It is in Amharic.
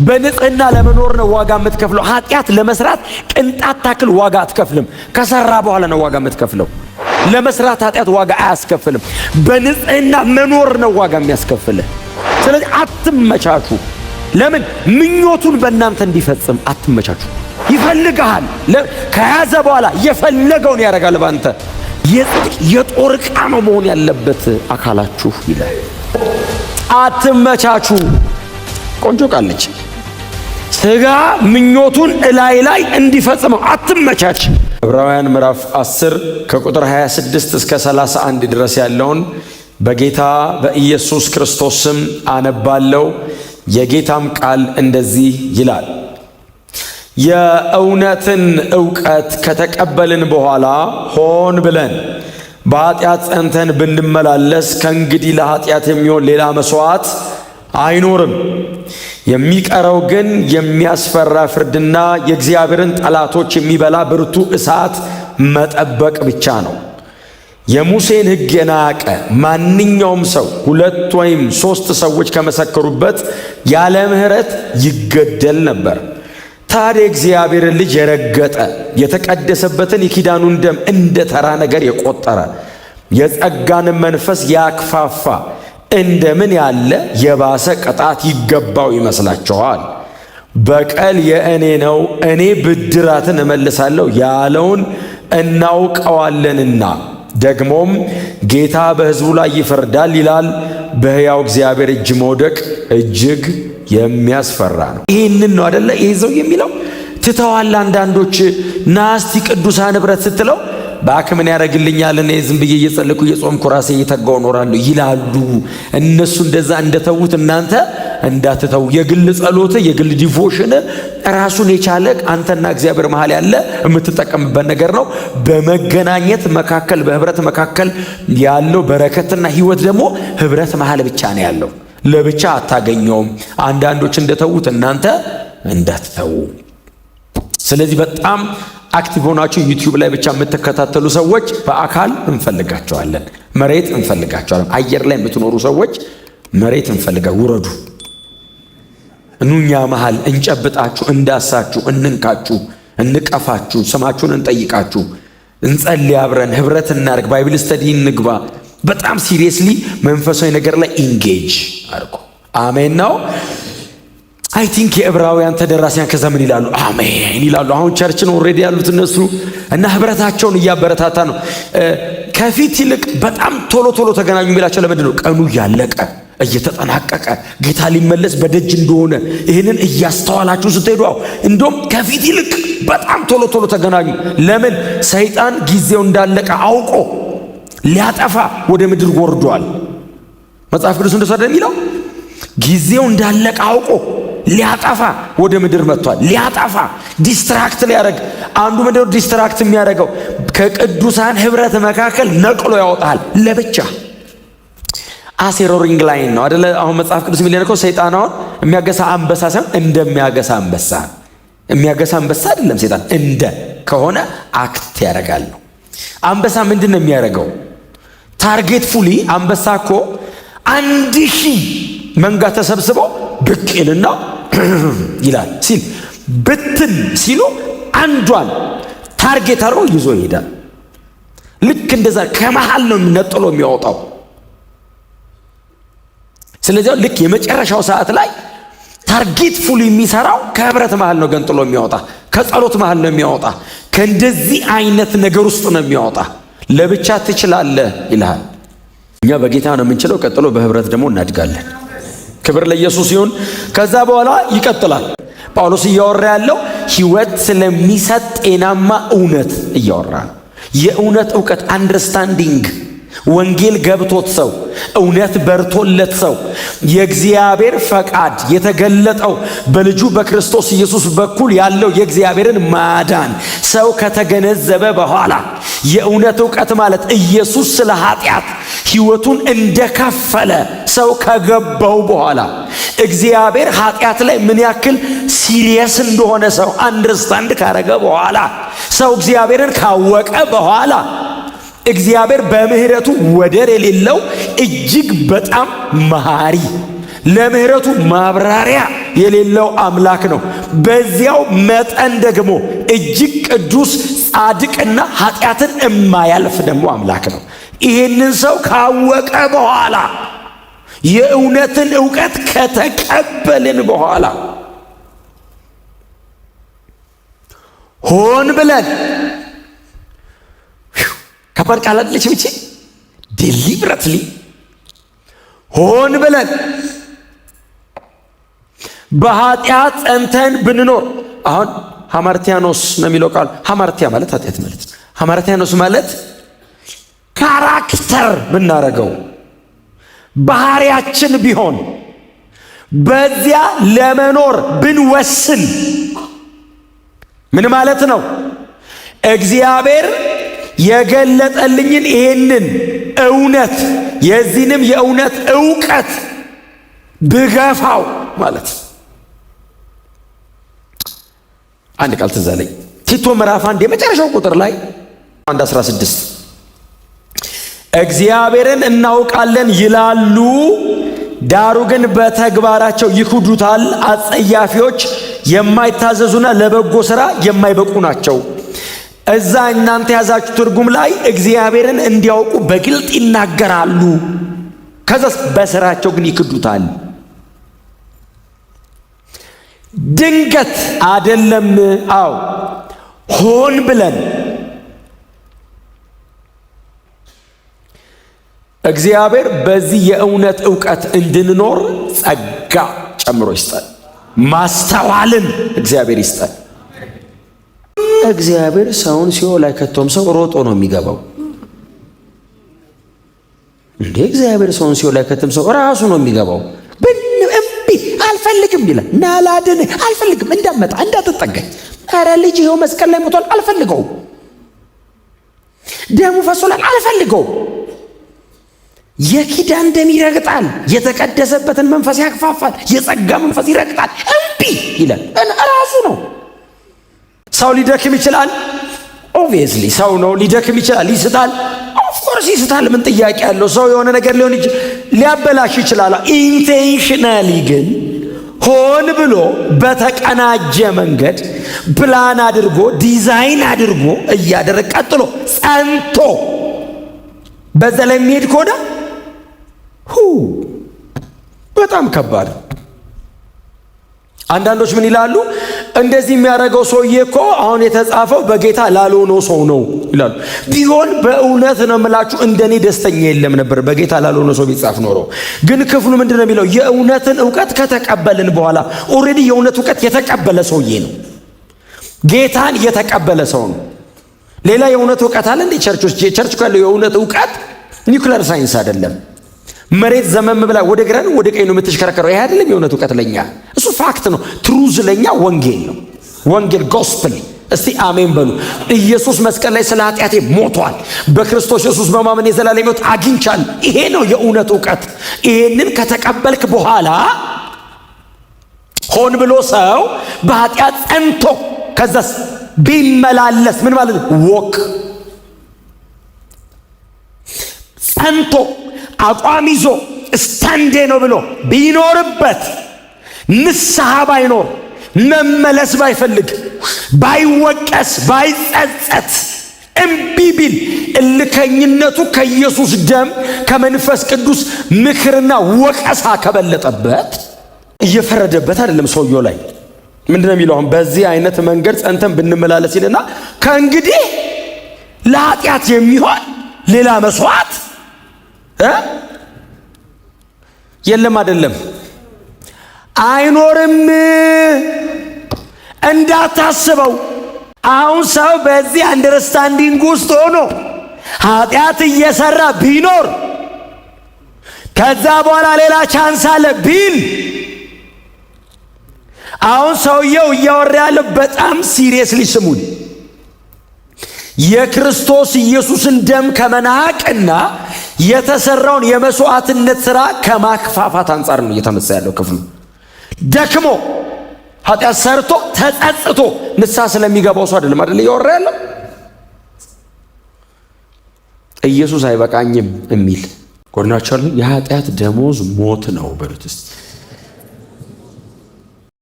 በንጽህና ለመኖር ነው ዋጋ የምትከፍለው። ኃጢአት ለመስራት ቅንጣት ታክል ዋጋ አትከፍልም። ከሰራ በኋላ ነው ዋጋ የምትከፍለው። ለመስራት ኃጢአት ዋጋ አያስከፍልም። በንጽህና መኖር ነው ዋጋ የሚያስከፍልህ። ስለዚህ አትመቻቹ። ለምን? ምኞቱን በእናንተ እንዲፈጽም አትመቻቹ። ይፈልግሃል። ከያዘ በኋላ የፈለገውን ያደርጋል ባንተ። የጦር ዕቃ ነው መሆን ያለበት አካላችሁ ይላል። አትመቻቹ። ቆንጆ ቃለች። ሥጋ ምኞቱን ላይ እንዲፈጽመው አትመቻች። ዕብራውያን ምዕራፍ 10 ከቁጥር 26 እስከ 31 ድረስ ያለውን በጌታ በኢየሱስ ክርስቶስ ስም አነባለሁ። የጌታም ቃል እንደዚህ ይላል። የእውነትን ዕውቀት ከተቀበልን በኋላ ሆን ብለን በኃጢአት ጸንተን ብንመላለስ ከእንግዲህ ለኃጢአት የሚሆን ሌላ መሥዋዕት አይኖርም። የሚቀረው ግን የሚያስፈራ ፍርድና የእግዚአብሔርን ጠላቶች የሚበላ ብርቱ እሳት መጠበቅ ብቻ ነው። የሙሴን ሕግ የናቀ ማንኛውም ሰው 2 ወይም 3 ሰዎች ከመሰከሩበት ያለ ምሕረት ይገደል ነበር። ታዲያ እግዚአብሔርን ልጅ የረገጠ የተቀደሰበትን የኪዳኑን ደም እንደ ተራ ነገር የቆጠረ የጸጋንም መንፈስ ያክፋፋ እንደምን ያለ የባሰ ቅጣት ይገባው ይመስላችኋል? በቀል የእኔ ነው፣ እኔ ብድራትን እመልሳለሁ ያለውን እናውቀዋለንና ደግሞም ጌታ በሕዝቡ ላይ ይፈርዳል ይላል። በሕያው እግዚአብሔር እጅ መውደቅ እጅግ የሚያስፈራ ነው። ይህንን ነው አደለ ይህ ሰው የሚለው። ትተዋል። አንዳንዶች ናስቲ ቅዱሳን ኅብረት ስትለው ባክ ምን ያደርግልኛል እኔ ዝም ብዬ እየጸለይኩ እየጾምኩ ራሴ እየተጋው እኖራለሁ ይላሉ። እነሱ እንደዛ እንደተዉት እናንተ እንዳትተው። የግል ጸሎት፣ የግል ዲቮሽን ራሱን የቻለ አንተና እግዚአብሔር መሃል ያለ የምትጠቀምበት ነገር ነው። በመገናኘት መካከል በኅብረት መካከል ያለው በረከትና ሕይወት ደግሞ ኅብረት መሃል ብቻ ነው ያለው። ለብቻ አታገኘውም። አንዳንዶች እንደተዉት እናንተ እንዳትተው። ስለዚህ በጣም አክቲቭ ሆናችሁ ዩቲዩብ ላይ ብቻ የምትከታተሉ ሰዎች በአካል እንፈልጋቸዋለን። መሬት እንፈልጋቸዋለን። አየር ላይ የምትኖሩ ሰዎች መሬት ውረዱ። እኑኛ መሃል እንጨብጣችሁ፣ እንዳሳችሁ፣ እንንካችሁ፣ እንቀፋችሁ፣ ስማችሁን እንጠይቃችሁ፣ እንጸልይ፣ አብረን ኅብረት እናርግ፣ ባይብል ስተዲ እንግባ። በጣም ሲሪየስሊ መንፈሳዊ ነገር ላይ ኢንጌጅ አድርጉ። አሜን ነው። አይ ቲንክ የዕብራውያን ተደራሲያን ከዛ ምን ይላሉ? አሜን ይላሉ። አሁን ቸርችን ኦልሬዲ ያሉት እነሱ እና ኅብረታቸውን እያበረታታ ነው። ከፊት ይልቅ በጣም ቶሎ ተገናኙ የሚላቸው ለምንድን ነው? ቀኑ እያለቀ እየተጠናቀቀ ጌታ ሊመለስ በደጅ እንደሆነ ይህንን እያስተዋላችሁ ስትሄዱ እንደውም ከፊት ይልቅ በጣም ቶሎ ተገናኙ። ለምን? ሰይጣን ጊዜው እንዳለቀ አውቆ ሊያጠፋ ወደ ምድር ወርዷል። መጽሐፍ ቅዱስ እንደሰደ የሚለው ጊዜው እንዳለቀ አውቆ ሊያጠፋ ወደ ምድር መጥቷል። ሊያጠፋ ዲስትራክት ሊያደርግ። አንዱ ምንድነው ዲስትራክት የሚያደርገው? ከቅዱሳን ኅብረት መካከል ነቅሎ ያወጣል ለብቻ። አሴሮሪንግ ላይን ነው አደለ? አሁን መጽሐፍ ቅዱስ የሚለነው ሰይጣን አሁን የሚያገሳ አንበሳ ሳይሆን እንደሚያገሳ አንበሳ። የሚያገሳ አንበሳ አይደለም ሰይጣን። እንደ ከሆነ አክት ያደርጋል ነው። አንበሳ ምንድን ነው የሚያደርገው? ታርጌት ፉሊ አንበሳ እኮ 1000 መንጋ ተሰብስበው ብቅ ይልና ይላል ሲል ብትን ሲሉ አንዷን ታርጌት አድርጎ ይዞ ይሄዳል። ልክ እንደዛ ከመሃል ነው ነጥሎ የሚያወጣው። ስለዚህ ልክ የመጨረሻው ሰዓት ላይ ታርጌት ፉል የሚሰራው ከኅብረት መሃል ነው ገንጥሎ የሚያወጣ፣ ከጸሎት መሃል ነው የሚያወጣ፣ ከእንደዚህ አይነት ነገር ውስጥ ነው የሚያወጣ። ለብቻ ትችላለህ ይልሃል። እኛ በጌታ ነው የምንችለው። ቀጥሎ በኅብረት ደግሞ እናድጋለን። ክብር ለኢየሱስ ይሁን። ከዛ በኋላ ይቀጥላል። ጳውሎስ እያወራ ያለው ሕይወት ስለሚሰጥ ጤናማ እውነት እያወራ ነው። የእውነት ዕውቀት አንደርስታንዲንግ፣ ወንጌል ገብቶት ሰው እውነት በርቶለት ሰው የእግዚአብሔር ፈቃድ የተገለጠው በልጁ በክርስቶስ ኢየሱስ በኩል ያለው የእግዚአብሔርን ማዳን ሰው ከተገነዘበ በኋላ የእውነት ዕውቀት ማለት ኢየሱስ ስለ ኃጢአት ሕይወቱን እንደከፈለ ሰው ከገባው በኋላ እግዚአብሔር ኃጢአት ላይ ምን ያክል ሲሪየስ እንደሆነ ሰው አንደርስታንድ ካረገ በኋላ ሰው እግዚአብሔርን ካወቀ በኋላ እግዚአብሔር በምህረቱ ወደር የሌለው እጅግ በጣም መሐሪ ለምህረቱ ማብራሪያ የሌለው አምላክ ነው። በዚያው መጠን ደግሞ እጅግ ቅዱስ ጻድቅና ኃጢአትን የማያልፍ ደግሞ አምላክ ነው። ይህንን ሰው ካወቀ በኋላ የእውነትን ዕውቀት ከተቀበልን በኋላ ሆን ብለን ከባድ ቃል አይደለች ብቻ ዴሊብሬትሊ ሆን ብለን በኃጢአት ጸንተን ብንኖር አሁን ሐማርቲያኖስ ነው የሚለው ቃል። ሐማርቲያ ማለት ኃጢአት ማለት ነው። ሐማርቲያኖስ ማለት ካራክተር ብናረገው ባህሪያችን ቢሆን በዚያ ለመኖር ብንወስን ምን ማለት ነው? እግዚአብሔር የገለጠልኝን ይሄንን እውነት የዚህንም የእውነት ዕውቀት ብገፋው ማለት ነው። አንድ ቃል ትዝ አለኝ። ቲቶ ምዕራፍ 1 የመጨረሻው ቁጥር ላይ 1:16 እግዚአብሔርን እናውቃለን ይላሉ፣ ዳሩ ግን በተግባራቸው ይክዱታል። አጸያፊዎች፣ የማይታዘዙና ለበጎ ሥራ የማይበቁ ናቸው። እዛ እናንተ ያዛችሁ ትርጉም ላይ እግዚአብሔርን እንዲያውቁ በግልጥ ይናገራሉ፣ ከዛስ በሥራቸው ግን ይክዱታል። ድንገት አይደለም። አዎ ሆን ብለን እግዚአብሔር በዚህ የእውነት ዕውቀት እንድንኖር ጸጋ ጨምሮ ይስጠን። ማስተዋልን እግዚአብሔር ይስጠን። እግዚአብሔር ሰውን ሲኦል አይከቶም። ሰው ሮጦ ነው የሚገባው እንዴ? እግዚአብሔር ሰውን ሲኦል አይከቶም። ሰው ራሱ ነው የሚገባው። እምቢ አልፈልግም ይላል። ናላድን አልፈልግም፣ እንዳመጣ እንዳትጠጋኝ። ኧረ ልጅ ይኸው መስቀል ላይ ሞቷል፣ አልፈልገው። ደሙ ፈሶላል፣ አልፈልገው። የኪዳን ደም ይረግጣል፣ የተቀደሰበትን መንፈስ ያክፋፋል፣ የጸጋ መንፈስ ይረግጣል። እምቢ ይላል። ራሱ ነው። ሰው ሊደክም ይችላል። ኦብቪየስሊ ሰው ነው፣ ሊደክም ይችላል። ይስታል፣ ኦፍኮርስ ይስታል። ምን ጥያቄ ያለው? ሰው የሆነ ነገር ሊያበላሽ ይችላል። ኢንቴንሽናሊ ግን ሆን ብሎ በተቀናጀ መንገድ ፕላን አድርጎ ዲዛይን አድርጎ እያደረገ ቀጥሎ ጸንቶ በዛ ላይ የሚሄድ ከሆነ በጣም ከባድ። አንዳንዶች ምን ይላሉ? እንደዚህ የሚያደርገው ሰውዬ እኮ አሁን የተጻፈው በጌታ ላልሆነው ሰው ነው ይላሉ። ቢሆን በእውነት ነው የምላችሁ እንደኔ ደስተኛ የለም ነበር በጌታ ላልሆነው ሰው ቢጻፍ ኖሮ። ግን ክፍሉ ምንድን ነው የሚለው? የእውነትን ዕውቀት ከተቀበልን በኋላ ኦልሬዲ የእውነት ዕውቀት የተቀበለ ሰውዬ ነው። ጌታን የተቀበለ ሰው ነው። ሌላ የእውነት ዕውቀት አለ እንዴ? ቸርች ካለው የእውነት ዕውቀት ኒውክሌር ሳይንስ አይደለም። መሬት ዘመም ብላ ወደ ግራ ነው ወደ ቀኝ ነው የምትሽከረከረው። ይሄ አይደለም የእውነት ዕውቀት ለኛ። እሱ ፋክት ነው። ትሩዝ ለኛ ወንጌል ነው። ወንጌል ጎስፕል። እስቲ አሜን በሉ። ኢየሱስ መስቀል ላይ ስለ ኃጢአቴ ሞቷል፣ በክርስቶስ ኢየሱስ በማመን የዘላለም ሕይወት አግኝቻለሁ። ይሄ ነው የእውነት ዕውቀት። ይሄንን ከተቀበልክ በኋላ ሆን ብሎ ሰው በኃጢአት ጸንቶ ከዛስ ቢመላለስ ምን ማለት ነው? ወክ ጸንቶ አቋም ይዞ ስታንዴ ነው ብሎ ቢኖርበት ንስሐ ባይኖር መመለስ ባይፈልግ ባይወቀስ ባይጸጸት እምቢ ቢል እልከኝነቱ ከኢየሱስ ደም ከመንፈስ ቅዱስ ምክርና ወቀሳ ከበለጠበት እየፈረደበት አይደለም ሰውየው ላይ። ምንድነው የሚለው? አሁን በዚህ አይነት መንገድ ጸንተን ብንመላለስ ይልና ከእንግዲህ ለኃጢአት የሚሆን ሌላ መስዋዕት የለም አይደለም፣ አይኖርም። እንዳታስበው። አሁን ሰው በዚህ አንደርስታንዲንግ ውስጥ ሆኖ ኃጢአት እየሰራ ቢኖር ከዛ በኋላ ሌላ ቻንስ አለ ቢል አሁን ሰውየው እያወራ ያለው በጣም ሲሪየስሊ ስሙን፣ የክርስቶስ ኢየሱስን ደም ከመናቅና የተሰራውን የመስዋዕትነት ሥራ ከማክፋፋት አንጻር ነው እየተነሳ ያለው ክፍሉ። ደክሞ ኃጢአት ሰርቶ ተጸጽቶ ንስሐ ስለሚገባው ሰው አይደለም አይደል እያወራ ያለው። ኢየሱስ አይበቃኝም የሚል ጎድናቸው የኃጢአት ደሞዝ ሞት ነው በሉት እስቲ።